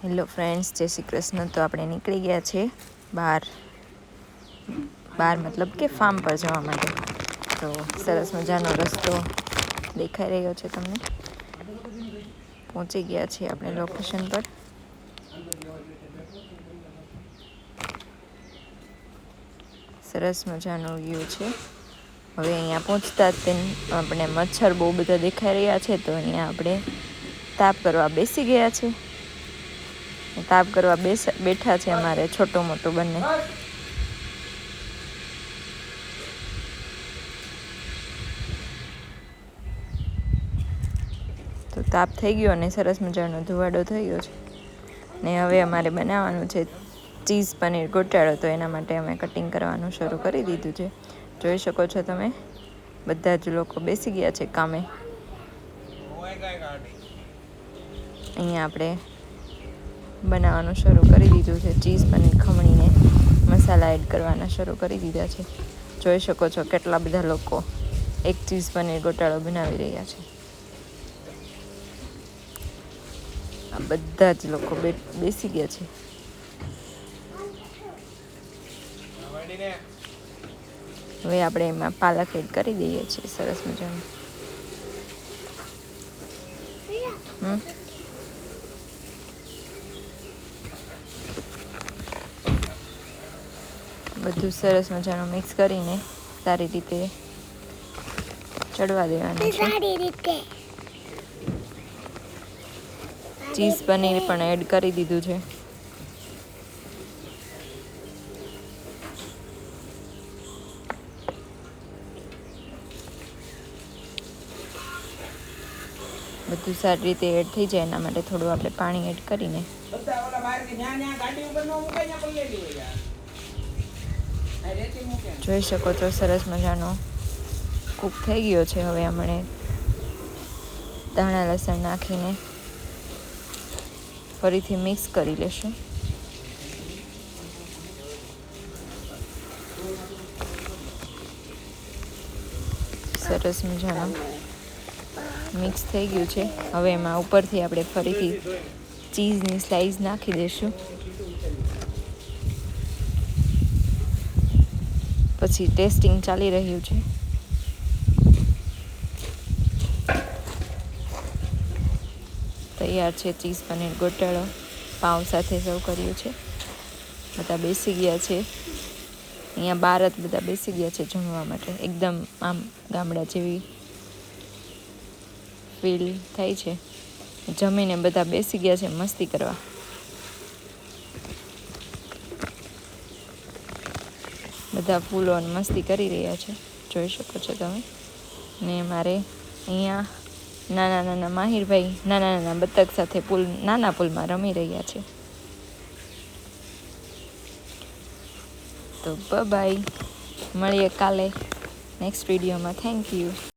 Hello friends, જય શ્રી કૃષ્ણ. તો આપણે નીકળી ગયા છે બહાર મતલબ કે ફાર્મ પર જવા માટે. તો સરસ મજાનો રસ્તો દેખાઈ રહ્યો છે તમને. પહોંચી ગયા છીએ આપણે લોકેશન પર. સરસ મજાનો વ્યૂ છે. હવે અહીંયા પહોંચતા જ આપણે મચ્છર બહુ બધા દેખાઈ રહ્યા છે. તો અહીંયા આપણે તાપ કરવા બેસી ગયા છે. તાપ કરવા બેઠા છે અમારે છોટો મોટો બંને. તો તાપ થઈ ગયો અને સરસ મજાનો ધુવાડો થઈ ગયો છે. ને હવે અમારે બનાવવાનું છે ચીઝ પનીર ગોટાળો. તો એના માટે અમે કટિંગ કરવાનું શરૂ કરી દીધું છે. જોઈ શકો છો તમે, બધા જ લોકો બેસી ગયા છે કામે. અહીંયા આપણે બનાવવાનું શરૂ કરી દીધું છે. ચીઝ પનીર ખમણીને મસાલા એડ કરવાના શરૂ કરી દીધા છે. જોઈ શકો છો કેટલા બધા લોકો એક ચીઝ પનીર ગોટાળો બનાવી રહ્યા છે. આ બધા જ લોકો બેસી ગયા છે. હવે આપણે એમાં પાલક એડ કરી દઈએ છીએ સરસ મજાનું. બધું સરસ મજાનું મિક્સ કરીને સારી રીતે ચડવા દેવાનું છે. ચીઝ પનીર પણ એડ કરી દીધું છે. બધું સારી રીતે એડ થઈ જાય એના માટે થોડું આપણે પાણી એડ કરીને જોઈ શકો છો સરસ મજાનો કૂક થઈ ગયો છે. હવે આપણે ધાણા લસણ નાખીને ફરીથી મિક્સ કરી લેશું. સરસ મજાનું મિક્સ થઈ ગયું છે. હવે એમાં ઉપરથી આપણે ફરીથી ચીઝની સ્લાઈસ નાખી દઈશું. પછી ટેસ્ટિંગ ચાલી રહ્યું છે. તૈયાર છે ચીઝ પનીર ગોટાળો. પાઉં સાથે સર્વ કર્યું છે. બધા બેસી ગયા છે. અહીંયા બહાર જ બધા બેસી ગયા છે જમવા માટે. એકદમ આમ ગામડા જેવી ફીલ થાય છે. જમીને બધા બેસી ગયા છે મસ્તી કરવા. બધા ફૂલો અને મસ્તી કરી રહ્યા છે, જોઈ શકો છો તમે. ને મારે અહીંયા નાના નાના માહિરભાઈ નાના નાના બતક સાથે નાના પુલમાં રમી રહ્યા છે. તો બાય, મળીએ કાલે નેક્સ્ટ વિડીયોમાં. Thank you.